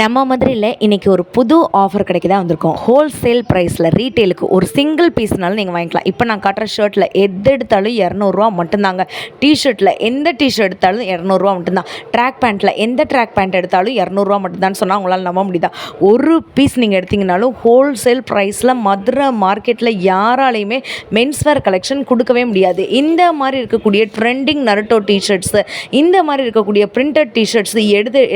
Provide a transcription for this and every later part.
நம்ம மதுரையில் இன்றைக்கி ஒரு புது ஆஃபர் கிடைக்கதான் வந்திருக்கோம். ஹோல்சேல் ப்ரைஸில் ரீட்டெயிலுக்கு ஒரு சிங்கிள் பீஸ்னாலும் நீங்கள் வாங்கிக்கலாம். இப்போ நான் காட்டுற ஷர்ட்டில் எது எடுத்தாலும் இரநூறுவா மட்டும்தாங்க. டிஷர்ட்டில் எந்த டிஷர்ட் எடுத்தாலும் இரநூறுவா மட்டும்தான். ட்ராக் பேண்ட்டில் எந்த ட்ராக் பேண்ட் எடுத்தாலும் இரநூறுவா மட்டும்தான் சொன்னால் உங்களால் நம்ப முடியுதா? ஒரு பீஸ் நீங்கள் எடுத்திங்கனாலும் ஹோல்சேல் ப்ரைஸில் மதுரை மார்க்கெட்டில் யாராலையுமே மென்ஸ்வேர் கலெக்ஷன் கொடுக்கவே முடியாது. இந்த மாதிரி இருக்கக்கூடிய ட்ரெண்டிங் நருட்டோ டிஷர்ட்ஸு, இந்த மாதிரி இருக்கக்கூடிய பிரிண்டட் டிஷர்ட்ஸு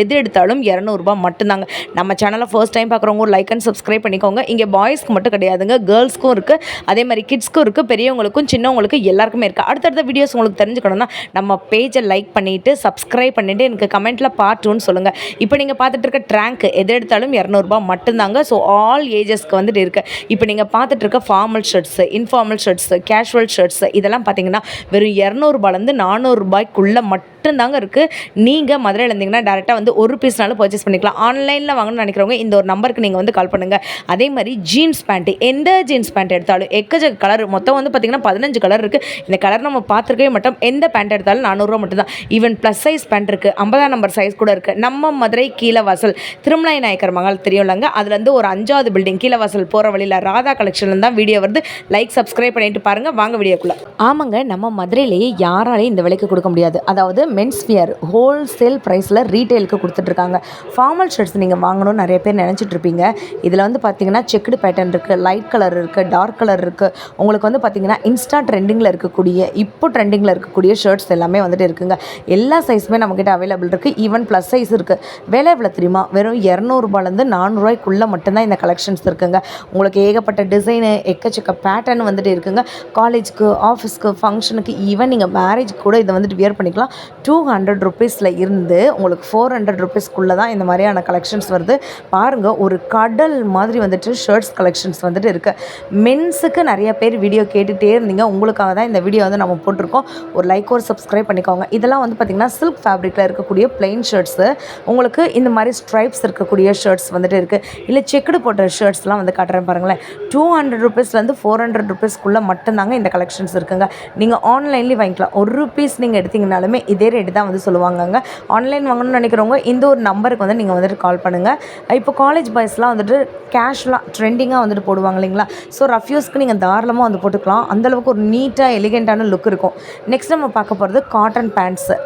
எது எடுத்தாலும் இரநூறுபா மட்டும் தாங்க. நம்ம சேனலை ஃபர்ஸ்ட் டைம் பார்க்குறவங்க ஒரு லைக் அண்ட் சப்ஸ்கிரைப் பண்ணிக்கோங்க. இங்கே பாய்ஸ்க்கு மட்டும் கிடையாதுங்க, கேர்ள்ஸ்க்கும் இருக்குது, அதே மாதிரி கிட்ஸ்க்கும் இருக்குது, பெரியவங்களுக்கும் சின்னவங்களுக்கும் எல்லாருக்குமே இருக்குது. அடுத்தடுத்த வீடியோஸ் உங்களுக்கு தெரிஞ்சுக்கணும்னா நம்ம பேஜை லைக் பண்ணிவிட்டு சப்ஸ்கிரைப் பண்ணிவிட்டு எனக்கு கமெண்ட்டில் பார்ட் 2ன்னு சொல்லுங்கள். இப்போ நீங்கள் பார்த்துட்டு இருக்க ட்ராங்க் எது எடுத்தாலும் இரநூறுபா மட்டும்தாங்க. ஸோ ஆல் ஏஜஸ்க்கு வந்துட்டு இருக்குது. இப்போ நீங்கள் பார்த்துட்டு இருக்க formal shirts, informal shirts, casual shirts இதெல்லாம் பார்த்தீங்கன்னா வெறும் இரநூறுபாலேருந்து 400 ரூபாய்க்குள்ளே மட்டும்தாங்க இருக்குது. நீங்கள் மதுரையில் இருந்தீங்கன்னா டேரெக்டாக வந்து ஒரு பீஸ்னாலும் பர்ச்சேஸ் பண்ணிக்கலாம். ஆன்லைனில் வாங்கணும்னு நினைக்கிறவங்க இந்த ஒரு நம்பருக்கு நீங்கள் வந்து கால் பண்ணுங்கள். அதே மாதிரி ஜீன்ஸ் பேண்ட்டு, எந்த ஜீன்ஸ் பேண்ட் எடுத்தாலும் எக்கச்சக்க கலர், மொத்தம் வந்து பார்த்திங்கன்னா 15 கலர் இருக்குது. இந்த கலர் நம்ம பார்த்துருக்கவே மாட்டோம். எந்த பேண்ட் எடுத்தாலும் 400 மட்டும்தான். ஈவன் ப்ளஸ் சைஸ் பேண்ட் இருக்குது, 50ஆம் நம்பர் சைஸ் கூட இருக்குது. நம்ம மதுரை கீழே வாசல் திருமலை நாயக்கர் மகால் தெரியும்லங்க, அதுலேருந்து ஒரு 5வது பில்டிங் கீழே வாசல் போகிற வழியில் ராதா கலெக்ஷன்ல தான் வீடியோ வருது. லைக் சப்ஸ்கிரைப் பண்ணிட்டு பாருங்கள். வாங்க வீடியோக்குள்ளே. ஆமாங்க, நம்ம மதுரையிலேயே யாராலையும் இந்த விலைக்கு கொடுக்க முடியாது. அதாவது மென்ஸ் வியர் ஹோல்சேல் ப்ரைஸில் ரீட்டெயிலுக்கு கொடுத்துட்ருக்காங்க. ஃபார்மல் ஷர்ட்ஸ் நீங்கள் வாங்கணும்னு நிறைய பேர் நினச்சிட்ருப்பீங்க. இதில் வந்து பார்த்திங்கன்னா செக்குடு பேட்டர்ன் இருக்குது, லைட் கலர் இருக்குது, டார்க் கலர் இருக்குது. உங்களுக்கு வந்து பார்த்திங்கன்னா இன்ஸ்டா ட்ரெண்டிங்கில் இருக்கக்கூடிய, இப்போ ட்ரெண்டிங்கில் இருக்கக்கூடிய ஷர்ட்ஸ் எல்லாமே வந்துட்டு இருக்குங்க. எல்லா சைஸுமே நம்மக்கிட்ட அவைலபிள் இருக்குது. ஈவன் ப்ளஸ் சைஸ் இருக்குது. விலை எவ்வளோ தெரியுமா? வெறும் 200 400 மட்டும்தான் இந்த கலெக்ஷன்ஸ் இருக்குங்க. உங்களுக்கு ஏகப்பட்ட டிசைனு, எக்கச்சக்க பேட்டர்ன் வந்துட்டு இருக்குங்க. காலேஜுக்கு, ஆஃபீஸ்க்கு, ஃபங்க்ஷனுக்கு, ஈவன் நீங்கள் மேரேஜுக்கு கூட இதை வந்துட்டு வியர் பண்ணிக்கலாம். 200 ருபீஸில் இருந்து உங்களுக்கு 400 ருபீஸ்க்குள்ளே தான் இந்த மாதிரியான கலெக்ஷன்ஸ் வருது. பாருங்கள், ஒரு கடல் மாதிரி வந்துட்டு ஷர்ட்ஸ் கலெக்ஷன்ஸ் வந்துட்டு இருக்குது. மென்ஸுக்கு நிறைய பேர் வீடியோ கேட்டுகிட்டே இருந்தீங்க. உங்களுக்காக தான் இந்த வீடியோ வந்து நம்ம போட்டிருக்கோம். ஒரு லைக் ஒரு சப்ஸ்கிரைப் பண்ணிக்கோங்க. இதெல்லாம் வந்து பார்த்திங்கன்னா சில்க் ஃபேப்ரிக்கில் இருக்கக்கூடிய பிளெயின் ஷர்ட்ஸு. உங்களுக்கு இந்த மாதிரி ஸ்ட்ரைப்ஸ் இருக்கக்கூடிய ஷர்ட்ஸ் வந்துட்டு இருக்குது. இல்லை செக்குடு போட்ட ஷர்ட்ஸ்லாம் வந்து காட்டுறேன் பாருங்களேன். 200 ருபீஸ்லேருந்து 400 ருபீஸ்க்குள்ளே மட்டும்தாங்க இந்த கலெக்ஷன்ஸ் இருக்குங்க. நீங்கள் ஆன்லைன்லேயும் வாங்கிக்கலாம். ஒரு பீஸ் நீங்கள் எடுத்திங்கனாலுமே இதே ரேட்டு தான் வந்து சொல்லுவாங்கங்க. ஆன்லைன் வாங்கணும்னு நினைக்கிறவங்க இந்த ஒரு நம்பருக்கு வந்து நீங்கள் வந்துட்டு கால் பண்ணுங்கள். இப்போ காலேஜ் பாய்ஸ்லாம் வந்துட்டு கேஷுவலாக ட்ரெண்டிங்காக வந்துட்டு போடுவாங்க இல்லைங்களா? ஸோ ரஃப் யூஸ்க்கு நீங்கள் தாராளமாக வந்து போட்டுக்கலாம். அந்தளவுக்கு ஒரு நீட்டாக எலிகெண்ட்டான லுக் இருக்கும். நெக்ஸ்ட் நம்ம பார்க்க போகிறது காட்டன் பேண்ட்ஸு.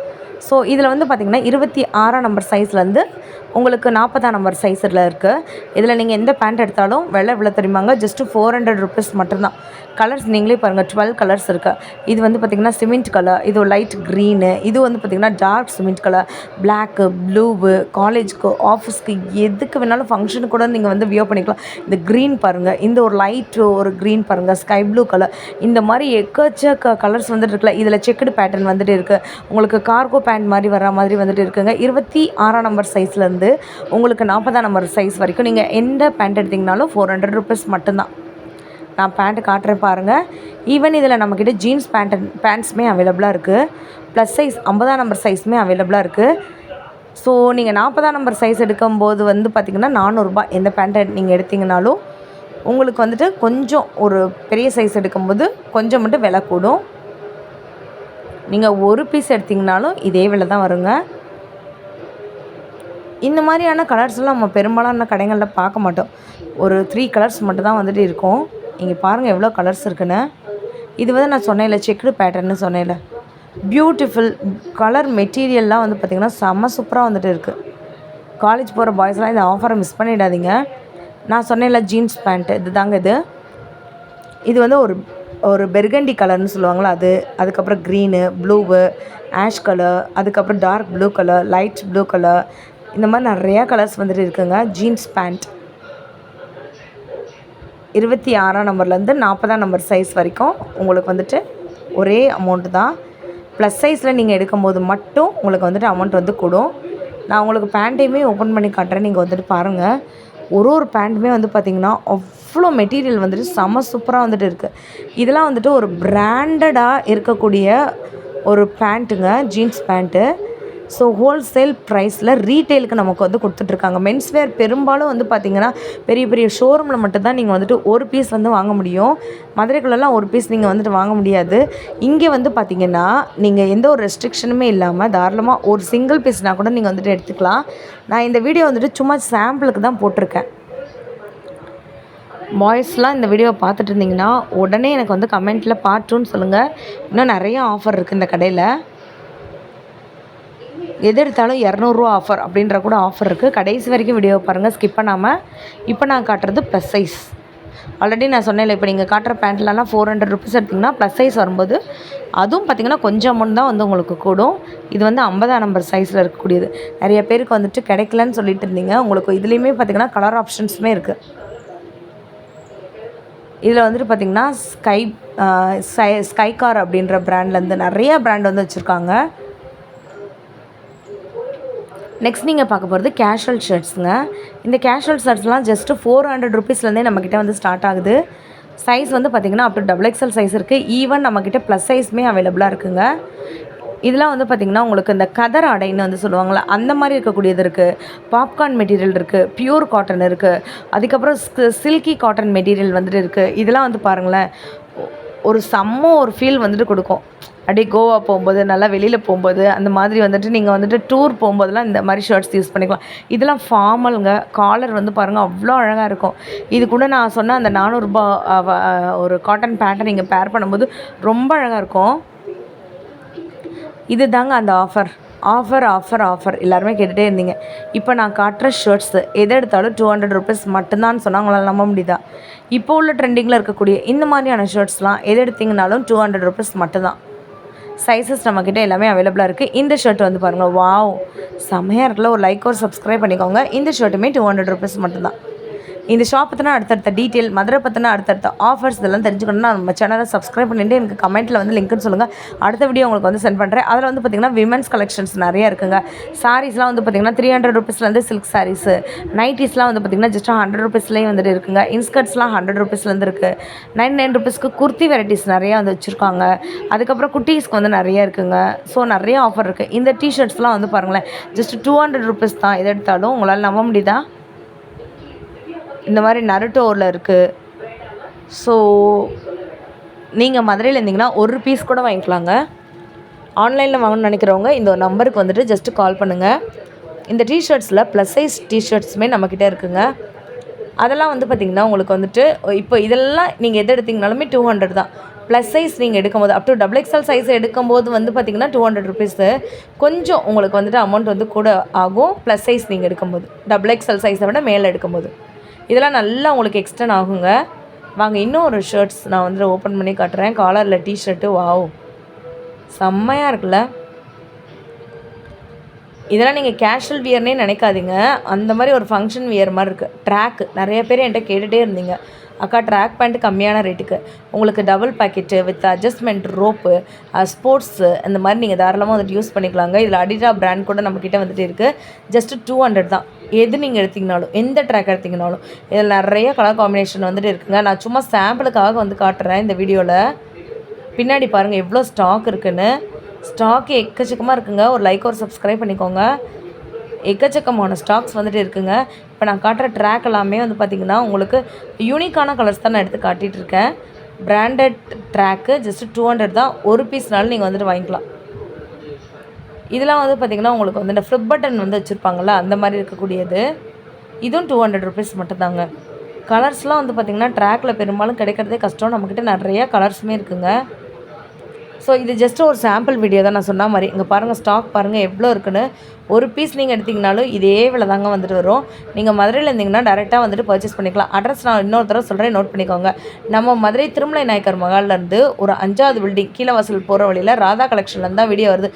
ஸோ இதில் வந்து பார்த்திங்கன்னா 26ஆம் நம்பர் சைஸ்லேருந்து உங்களுக்கு 40ஆம் நம்பர் சைஸில் இருக்குது. இதில் நீங்கள் எந்த பேண்ட் எடுத்தாலும் விலை எவ்வளோ தெரியுமாங்க? ஜஸ்ட்டு 400 ருபீஸ் மட்டும்தான். கலர்ஸ் நீங்களே பாருங்கள், 12 கலர்ஸ் இருக்குது. இது வந்து பார்த்திங்கன்னா சிமெண்ட் கலர், இது லைட் க்ரீனு, இது வந்து பார்த்திங்கன்னா dark cement colour, black, blue, காலேஜுக்கு, ஆஃபீஸ்க்கு, எதுக்கு வேணாலும் ஃபங்க்ஷனுக்கு கூட நீங்கள் வந்து வியர் பண்ணிக்கலாம். இந்த க்ரீன் பாருங்கள், இந்த ஒரு லைட்டு ஒரு க்ரீன் பாருங்கள், ஸ்கை ப்ளூ கலர், இந்த மாதிரி எக்கச்சக்க கலர்ஸ் வந்துட்டு இருக்குல்ல. இதில் செக்குடு பேட்டர்ன் வந்துட்டு இருக்குது. உங்களுக்கு கார்கோ பேண்ட் மாதிரி வர மாதிரி வந்துட்டு இருக்குங்க. 26ஆம் நம்பர் சைஸ்லேருந்து உங்களுக்கு 40ஆம் நம்பர் சைஸ் வரைக்கும் நீங்கள் எந்த பேண்ட் எடுத்திங்கனாலும் 400 ருபீஸ் மட்டும்தான். நான் பேண்ட்டு காட்டுறேன் பாருங்கள். ஈவன் இதில் நம்மக்கிட்ட ஜீன்ஸ் பேண்ட்ஸுமே அவைலபிளாக இருக்குது. ப்ளஸ் சைஸ் 50ஆம் நம்பர் சைஸுமே அவைலபிளாக இருக்குது. ஸோ நீங்கள் 40ஆம் நம்பர் சைஸ் எடுக்கும்போது வந்து பார்த்திங்கன்னா 400 ரூபாய். எந்த பேண்ட்டை நீங்கள் எடுத்திங்கனாலும் உங்களுக்கு வந்துட்டு கொஞ்சம் ஒரு பெரிய சைஸ் எடுக்கும்போது கொஞ்சம் மட்டும் விலை கூடும். நீங்கள் ஒரு பீஸ் எடுத்திங்கனாலும் இதே விலை தான் வருங்க. இந்த மாதிரியான கலர்ஸ்லாம் நம்ம பெரும்பாலான கடைகளில் பார்க்க மாட்டோம். ஒரு 3 கலர்ஸ் மட்டும் தான் வந்துட்டு இருக்கும். இங்கே பாருங்கள் எவ்வளோ கலர்ஸ் இருக்குன்னு. இது வந்து நான் சொன்னேன்ல செக்குடு பேட்டர்ன்னு சொன்னேன்ல, பியூட்டிஃபுல் கலர் மெட்டீரியல்லாம் வந்து பார்த்திங்கன்னா செம்ம சூப்பராக வந்துட்டு இருக்குது. காலேஜ் போகிற பாய்ஸ்லாம் இந்த ஆஃபரை மிஸ் பண்ணிடாதீங்க. நான் சொன்னேன்ல ஜீன்ஸ் பேண்ட்டு, இது தாங்க இது. இது வந்து ஒரு பெர்கண்டி கலர்னு சொல்லுவாங்களா அது, அதுக்கப்புறம் க்ரீனு, ப்ளூவு, ஆஷ் கலர், அதுக்கப்புறம் dark blue colour, light blue colour, இந்த மாதிரி நிறையா கலர்ஸ் வந்துட்டு இருக்குங்க. ஜீன்ஸ் பேண்ட் 26ஆம் நம்பர்லேருந்து 40ஆம் நம்பர் சைஸ் வரைக்கும் உங்களுக்கு வந்துட்டு ஒரே அமௌண்ட்டு தான். ப்ளஸ் சைஸில் நீங்கள் எடுக்கும்போது மட்டும் உங்களுக்கு வந்துட்டு அமௌண்ட் வந்து கூடும். நான் உங்களுக்கு பேண்ட்டையுமே ஓப்பன் பண்ணி காட்டுறேன், நீங்கள் வந்துட்டு பாருங்கள். ஒரு பேண்ட்டுமே வந்து பார்த்திங்கன்னா அவ்வளோ மெட்டீரியல் வந்துட்டு செம்ம சூப்பராக வந்துட்டு இருக்குது. இதெல்லாம் வந்துட்டு ஒரு பிராண்டடாக இருக்கக்கூடிய ஒரு பேண்ட்டுங்க, ஜீன்ஸ் பேண்ட்டு. ஸோ ஹோல்சேல் ப்ரைஸில் ரீட்டெயிலுக்கு நமக்கு வந்து கொடுத்துட்ருக்காங்க. மென்ஸ்வேர் பெரும்பாலும் வந்து பார்த்திங்கன்னா பெரிய பெரிய ஷோரூமில் மட்டும்தான் நீங்கள் வந்துட்டு ஒரு பீஸ் வந்து வாங்க முடியும். மதுரைக்குள்ளெல்லாம் ஒரு பீஸ் நீங்கள் வந்துட்டு வாங்க முடியாது. இங்கே வந்து பார்த்திங்கன்னா நீங்கள் எந்த ஒரு ரெஸ்ட்ரிக்ஷனுமே இல்லாமல் தாராளமாக ஒரு சிங்கிள் பீஸ்னால் கூட நீங்கள் வந்துட்டு எடுத்துக்கலாம். நான் இந்த வீடியோ வந்துட்டு சும்மா சாம்பிளுக்கு தான் போட்டிருக்கேன். பாய்ஸ்லாம் இந்த வீடியோவை பார்த்துட்டு இருந்தீங்கன்னா உடனே எனக்கு வந்து கமெண்ட்டில் பார்ட் 2ன்னு சொல்லுங்கள். இன்னும் நிறைய ஆஃபர் இருக்குது இந்த கடையில். எது எடுத்தாலும் 200 ரூபா ஆஃபர் அப்படின்ற கூட ஆஃபர் இருக்குது. கடைசி வரைக்கும் வீடியோவை பாருங்கள், ஸ்கிப் பண்ணாமல். இப்போ நான் காட்டுறது ப்ளஸ் சைஸ். ஆல்ரெடி நான் சொன்னேன்ல, இப்போ நீங்கள் காட்டுற பேண்ட்லலாம் 400 ருபீஸ் எடுத்திங்கன்னா ப்ளஸ் சைஸ் வரும்போது அதுவும் பார்த்திங்கன்னா கொஞ்சம் அமௌண்ட் தான் வந்து உங்களுக்கு கூடும். இது வந்து 50ஆம் நம்பர் சைஸில் இருக்கக்கூடியது. நிறைய பேருக்கு வந்துட்டு கிடைக்கலன்னு சொல்லிட்டு இருந்தீங்க. உங்களுக்கு இதுலேயுமே பார்த்திங்கன்னா கலர் ஆப்ஷன்ஸுமே இருக்குது. இதில் வந்துட்டு பார்த்திங்கன்னா ஸ்கைகார் அப்படின்ற பிராண்ட்லேருந்து நிறையா பிராண்ட் வந்து வச்சுருக்காங்க. நெக்ஸ்ட் நீங்கள் பார்க்க போகிறது கேஷுவல் ஷர்ட்ஸுங்க. இந்த கேஷுவல் ஷர்ட்ஸ்லாம் ஜஸ்ட்டு 400 ருபீஸ்லேருந்தே நம்மக்கிட்ட வந்து ஸ்டார்ட் ஆகுது. சைஸ் வந்து பார்த்திங்கன்னா அப் டு XXL சைஸ் இருக்குது. ஈவன் நம்மக்கிட்ட ப்ளஸ் சைஸுமே அவைலபிளாக இருக்குங்க. இதெல்லாம் வந்து பார்த்திங்கன்னா உங்களுக்கு இந்த கதர் ஆடைன்னு வந்து சொல்லுவாங்களே அந்த மாதிரி இருக்கக்கூடியது இருக்குது. பாப்கார்ன் மெட்டீரியல் இருக்குது, பியூர் காட்டன் இருக்குது, அதுக்கப்புறம் சில்கி காட்டன் மெட்டீரியல் வந்துட்டு இருக்குது. இதெல்லாம் வந்து பாருங்களேன், ஒரு ஒரு ஃபீல் வந்துட்டு கொடுக்கும். அப்படியே கோவா போகும்போது, நல்லா வெளியில் போகும்போது, அந்த மாதிரி வந்துட்டு நீங்கள் வந்துட்டு டூர் போகும்போதெல்லாம் இந்த மாதிரி ஷர்ட்ஸ் யூஸ் பண்ணிக்கலாம். இதெல்லாம் ஃபார்மலுங்க. காலர் வந்து பாருங்கள் அவ்வளோ அழகாக இருக்கும். இது கூட நான் சொன்ன அந்த 400 ரூபா ஒரு காட்டன் பேண்ட்டை நீங்கள் பேர் பண்ணும்போது ரொம்ப அழகாக இருக்கும். இது தாங்க அந்த ஆஃபர் எல்லாருமே கேட்டுகிட்டே இருந்தீங்க. இப்போ நான் காட்டுற ஷர்ட்ஸு எதை எடுத்தாலும் 200 ருபீஸ் மட்டும்தான் சொன்னால் உங்களால் நம்ப முடியுதா? இப்போ உள்ள ட்ரெண்டிங்கில் இருக்கக்கூடிய இந்த மாதிரியான ஷர்ட்ஸ்லாம் எது எடுத்திங்கனாலும் 200 ருபீஸ் மட்டும்தான். சைஸஸ் நம்மக்கிட்ட எல்லாமே அவைலபிளாக இருக்குது. இந்த ஷர்ட் வந்து பாருங்கள், வாவ் செம்மையாக இருக்குல்ல. ஒரு லைக் ஒரு சப்ஸ்கிரைப் பண்ணிக்கோங்க. இந்த ஷர்ட்டுமே 200 ருபீஸ் மட்டும்தான். இந்த ஷாப் பற்றினா அடுத்தடுத்த டீட்டெயில், மதுரை பற்றினா அடுத்தடுத்த ஆஃபர்ஸ் இதெல்லாம் தெரிஞ்சுக்கணும்னா நம்ம சேனலை சப்ஸ்கிரைப் பண்ணிட்டு எனக்கு கமெண்ட்டில் வந்து லிங்க்னு சொல்லுங்கள். அடுத்த வீடியோ உங்களுக்கு வந்து சென்ட் பண்ணுறேன். அதில் வந்து பார்த்திங்கன்னா விமென்ஸ் கலெக்ஷன்ஸ் நிறையா இருக்குங்க. சாரீஸ்லாம் வந்து பார்த்திங்கன்னா 300 ருபீஸ்லேருந்து சில்க் சாரீஸு, நைட்டிஸ்லாம் வந்து பார்த்திங்கன்னா ஜஸ்ட் 100 ருபீஸ்லேயும் வந்துட்டு இருக்குங்க. இன்ஸ்கர்ட்ஸ்லாம் 100 ருபீஸ்லேருந்து இருக்குது. 99 ருபீஸ்க்கு குர்த்தி வெரைட்டிஸ் நிறையா வந்து வச்சுருக்காங்க. அதுக்கப்புறம் குட்டீஸ்க்கு வந்து நிறையா இருக்குங்க. ஸோ நிறைய ஆஃபர் இருக்குது. இந்த டிஷர்ட்ஸ்லாம் வந்து பாருங்களேன், ஜஸ்ட் 200 ருபீஸ் தான். எது எடுத்தாலும் உங்களால் நம்ப முடியுதா? இந்த மாதிரி நருட்டோவில் இருக்குது. ஸோ நீங்கள் மதுரையில் இருந்தீங்கன்னா ஒரு பீஸ் கூட வாங்கிக்கலாங்க. ஆன்லைனில் வாங்கணும்னு நினைக்கிறவங்க இந்த நம்பருக்கு வந்துட்டு ஜஸ்ட்டு கால் பண்ணுங்கள். இந்த டிஷர்ட்ஸில் ப்ளஸ் சைஸ் டிஷர்ட்ஸுமே நம்மக்கிட்ட இருக்குங்க. அதெல்லாம் வந்து பார்த்திங்கன்னா உங்களுக்கு வந்துட்டு இப்போ இதெல்லாம் நீங்கள் எது எடுத்திங்கனாலுமே 200 தான். ப்ளஸ் சைஸ் நீங்கள் எடுக்கும்போது அப் டு XXL சைஸ் எடுக்கும்போது வந்து பார்த்திங்கன்னா 200 ருபீஸு. கொஞ்சம் உங்களுக்கு வந்துட்டு அமௌண்ட் வந்து கூட ஆகும் ப்ளஸ் சைஸ் நீங்கள் எடுக்கும்போது, XXL சைஸை விட மேலே எடுக்கும்போது. இதெல்லாம் நல்லா உங்களுக்கு எக்ஸ்டெண்ட் ஆகுங்க. வாங்க இன்னும் ஒரு ஷர்ட்ஸ் நான் வந்து ஓப்பன் பண்ணி காட்டுறேன். காலரில் டிஷர்ட்டு, வாவ் செம்மையாக இருக்குல்ல. இதெல்லாம் நீங்கள் கேஷுவல் வியர்னே நினைக்காதீங்க. அந்த மாதிரி ஒரு ஃபங்க்ஷன் வியர் மாதிரி இருக்குது. ட்ராக்கு நிறைய பேர் என்கிட்ட கேட்டுகிட்டே இருந்தீங்க, அக்கா ட்ராக் பேண்ட்டு கம்மியான ரேட்டுக்கு உங்களுக்கு double packet with adjustment rope, sports இந்த மாதிரி நீங்கள் தாராளமாக வந்துட்டு யூஸ் பண்ணிக்கலாங்க. இதில் அடிடா பிராண்ட் கூட நம்மக்கிட்ட வந்துட்டு இருக்குது. ஜஸ்ட்டு 200 தான். எது நீங்கள் எடுத்திங்கனாலும், எந்த ட்ராக் எடுத்திங்கனாலும் இதில் நிறைய கலர் காம்பினேஷன் வந்துட்டு இருக்குங்க. நான் சும்மா சாம்பிளுக்காக வந்து காட்டுறேன் இந்த வீடியோவில். பின்னாடி பாருங்கள் எவ்வளோ ஸ்டாக் இருக்குதுன்னு. ஸ்டாக்கு எக்கச்சக்கமாக இருக்குங்க. ஒரு லைக் ஒரு சப்ஸ்கிரைப் பண்ணிக்கோங்க. எக்கச்சக்கமான ஸ்டாக்ஸ் வந்துட்டு இருக்குங்க. இப்போ நான் காட்டுற ட்ராக் எல்லாமே வந்து பார்த்திங்கன்னா உங்களுக்கு யூனிக்கான கலர்ஸ் தான் நான் எடுத்து காட்டிகிட்ருக்கேன். பிராண்டட் ட்ராக்கு ஜஸ்ட்டு 200 தான். ஒரு பீஸ்னாலும் நீங்கள் வந்துட்டு வாங்கிக்கலாம். இதெல்லாம் வந்து பார்த்திங்கன்னா உங்களுக்கு வந்து இந்த ஃப்ளிப் பட்டன் வந்து வச்சுருப்பாங்கள்ல அந்த மாதிரி இருக்கக்கூடியது. இதுவும் 200 ருபீஸ் மட்டும்தாங்க. கலர்ஸ்லாம் வந்து பார்த்திங்கன்னா ட்ராக்கில் பெரும்பாலும் கிடைக்கிறதே கஷ்டம். நம்மக்கிட்ட நிறையா கலர்ஸுமே இருக்குங்க. ஸோ இது ஜஸ்ட்டு ஒரு சாம்பிள் வீடியோ தான் நான் சொன்ன மாதிரி. இங்கே பாருங்கள் ஸ்டாக் பாருங்கள் எவ்வளோ இருக்குன்னு. ஒரு பீஸ் நீங்கள் எடுத்திங்கனாலும் இதே விலை தாங்க வந்துட்டு வரும். நீங்கள் மதுரையில் இருந்தீங்கன்னா டேரெக்டாக வந்துட்டு பர்ச்சேஸ் பண்ணிக்கலாம். அட்ரஸ் நான் இன்னொரு தடவை சொல்கிறேன், நோட் பண்ணிக்கோங்க. நம்ம மதுரை திருமலை நாயக்கர் மகால்லேருந்து ஒரு 5வது பில்டிங் கீழே வாசல் போகிற வழியில் ராதா கலெக்ஷன்லேருந்து தான் வீடியோ வருது.